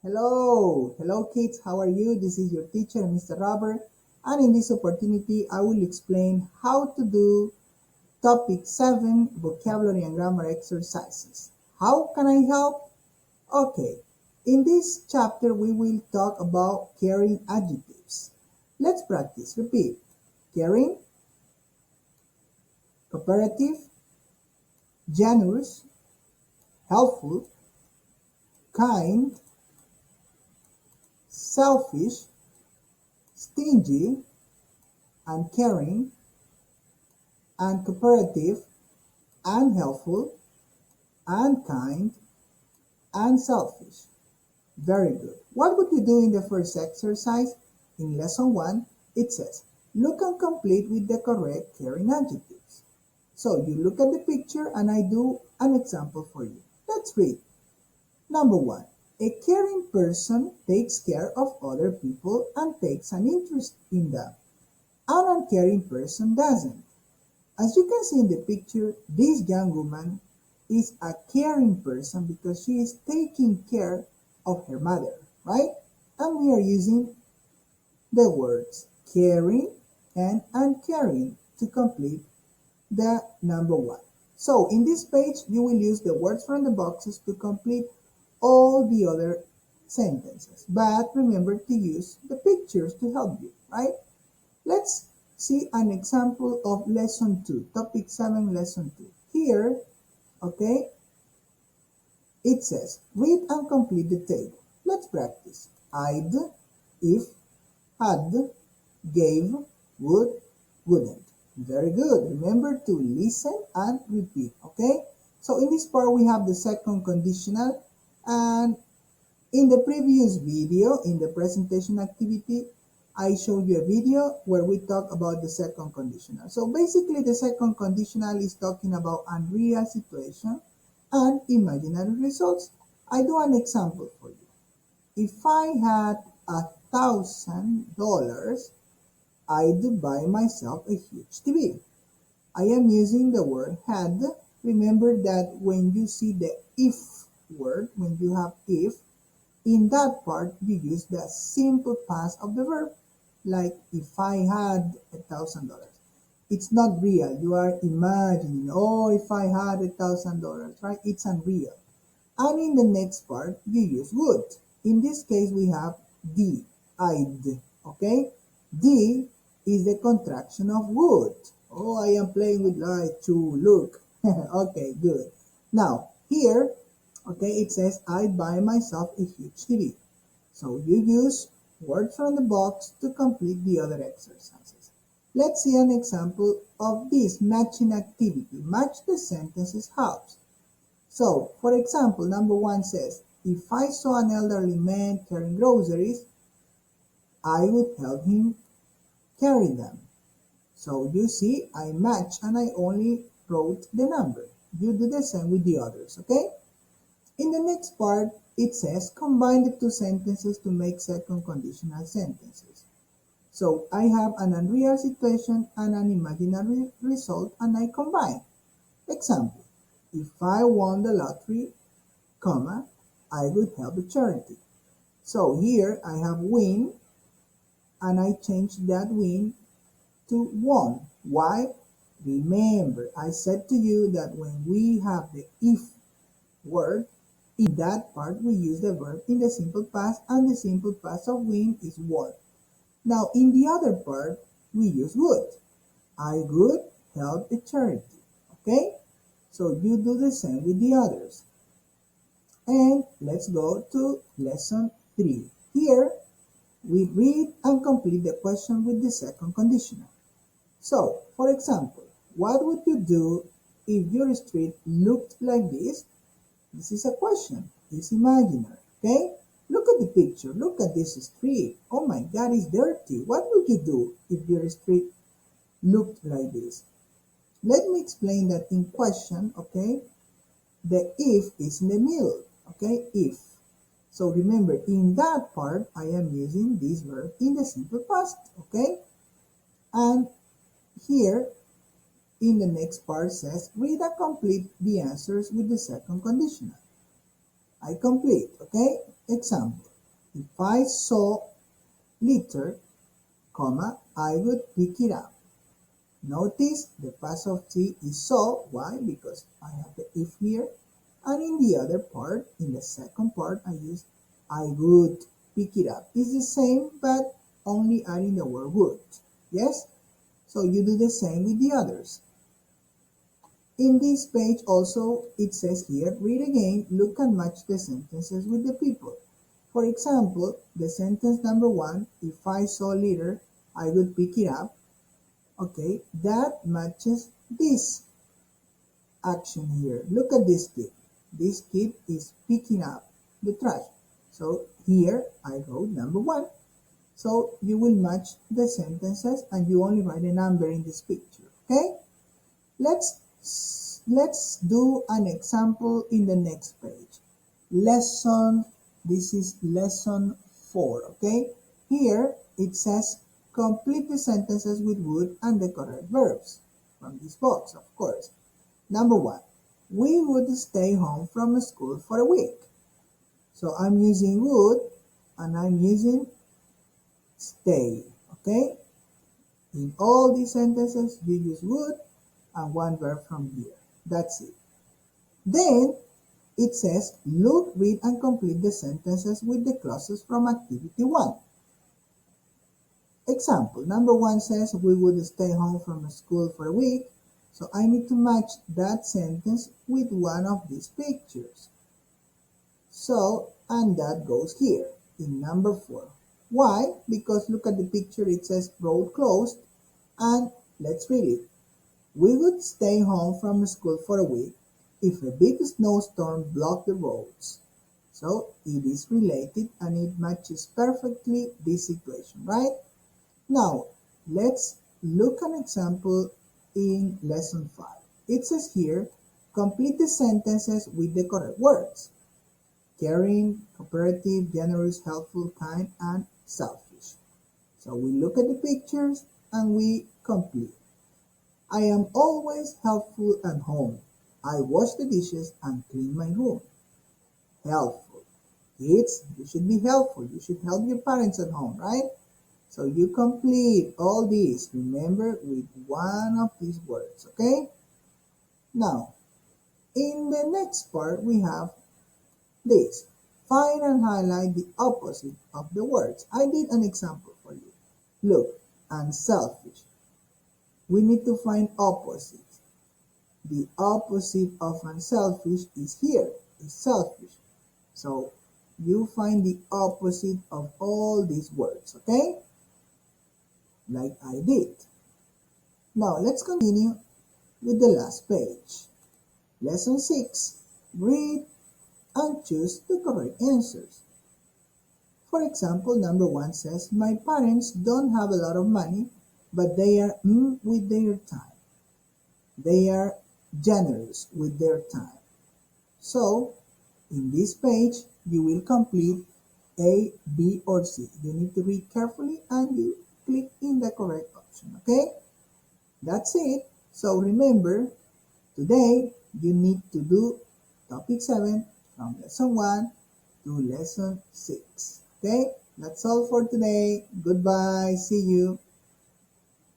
Hello kids, how are you? This is your teacher, Mr. Robert, and in this opportunity, I will explain how to do topic 7 vocabulary and grammar exercises. How can I help? Okay, in this chapter, we will talk about caring adjectives. Let's practice. Repeat. Caring, cooperative, generous, helpful, kind, selfish, stingy, uncaring, uncooperative, unhelpful, unkind, unselfish. Very good. What would you do in the first exercise? In lesson 1, it says, look and complete with the correct caring adjectives. So you look at the picture and I do an example for you. Let's read. Number 1. A caring person takes care of other people and takes an interest in them. An uncaring person doesn't. As you can see in the picture, this young woman is a caring person because she is taking care of her mother, right? And we are using the words caring and uncaring to complete the number 1. So in this page, you will use the words from the boxes to complete all the other sentences. But remember to use the pictures to help you, right? Let's see an example of lesson 2, topic 7, lesson 2. Here, okay, it says, read and complete the table. Let's practice. I'd, if, had, gave, would, wouldn't. Very good. Remember to listen and repeat, okay? So in this part, we have the second conditional, and in the previous video, in the presentation activity, I showed you a video where we talk about the second conditional. So basically, the second conditional is talking about unreal situation and imaginary results. I do an example for you. If I had $1,000, I'd buy myself a huge TV. I am using the word had. Remember that when you see the if word, when you have if, in that part, you use the simple past of the verb, like if I had $1,000. It's not real. You are imagining, oh, if I had $1,000, right? It's unreal. And in the next part, you use would. In this case, we have the, I'd, okay? The is the contraction of would. Oh, I am playing with light too. Look. Okay, good. Now, here, okay, it says, I buy myself a huge TV. So you use words from the box to complete the other exercises. Let's see an example of this matching activity. Match the sentences house. So, for example, number 1 says, if I saw an elderly man carrying groceries, I would help him carry them. So you see, I match and I only wrote the number. You do the same with the others, okay? In the next part, it says combine the two sentences to make second conditional sentences. So I have an unreal situation and an imaginary result and I combine. Example, if I won the lottery, comma, I would help a charity. So here I have win and I change that win to won. Why? Remember, I said to you that when we have the if word, in that part we use the verb in the simple past and the simple past of win is won. Now in the other part, we use would. I would help a charity. Okay? So you do the same with the others. And let's go to lesson 3. Here, we read and complete the question with the second conditional. So, for example, what would you do if your street looked like this? This is a question. It's imaginary, okay? Look at the picture. Look at this street. Oh my God, it's dirty. What would you do if your street looked like this? Let me explain that in question, okay? The if is in the middle, okay? If. So remember, in that part, I am using this verb in the simple past, okay? And here, in the next part says, read and complete the answers with the second conditional. I complete, okay? Example, If I saw litter, comma, I would pick it up. Notice the past of T is saw. Why? Because I have the if here. And in the other part, in the second part, I use I would pick it up. It's the same, but only adding the word would. Yes? So you do the same with the others. In this page also, it says here, read again, look and match the sentences with the people. For example, the sentence number 1, if I saw litter, I would pick it up. Okay, that matches this action here. Look at this kid. This kid is picking up the trash. So here I wrote number 1. So you will match the sentences and you only write a number in this picture. Okay? Let's do an example in the next page. This is lesson 4, okay? Here it says complete the sentences with would and the correct verbs from this box, of course. Number 1, we would stay home from school for a week. So I'm using would and I'm using stay, okay? In all these sentences, you use would and one verb from here. That's it. Then it says, look, read, and complete the sentences with the clauses from activity 1. Example, number 1 says, we would stay home from school for a week. So I need to match that sentence with one of these pictures. So, and that goes here in number 4. Why? Because look at the picture, it says road closed, and let's read it. We would stay home from school for a week if a big snowstorm blocked the roads. So it is related and it matches perfectly this situation, right? Now, let's look an example in lesson 5. It says here, complete the sentences with the correct words. Caring, cooperative, generous, helpful, kind, and selfish. So we look at the pictures and we complete. I am always helpful at home. I wash the dishes and clean my room. Helpful. Kids, you should be helpful. You should help your parents at home, right? So you complete all these, remember, with one of these words, okay? Now, in the next part, we have this. Find and highlight the opposite of the words. I did an example for you. Look, unselfish. We need to find opposite. The opposite of unselfish is here, is selfish. So you find the opposite of all these words, okay? Like I did. Now let's continue with the last page. Lesson 6. Read and choose the correct answers. For example, number 1 says, my parents don't have a lot of money, but they are with their time. They are generous with their time. So, in this page, you will complete A, B, or C. You need to read carefully and you click in the correct option, okay? That's it. So remember, today you need to do topic 7 from lesson 1 to lesson 6. Okay? That's all for today. Goodbye. See you.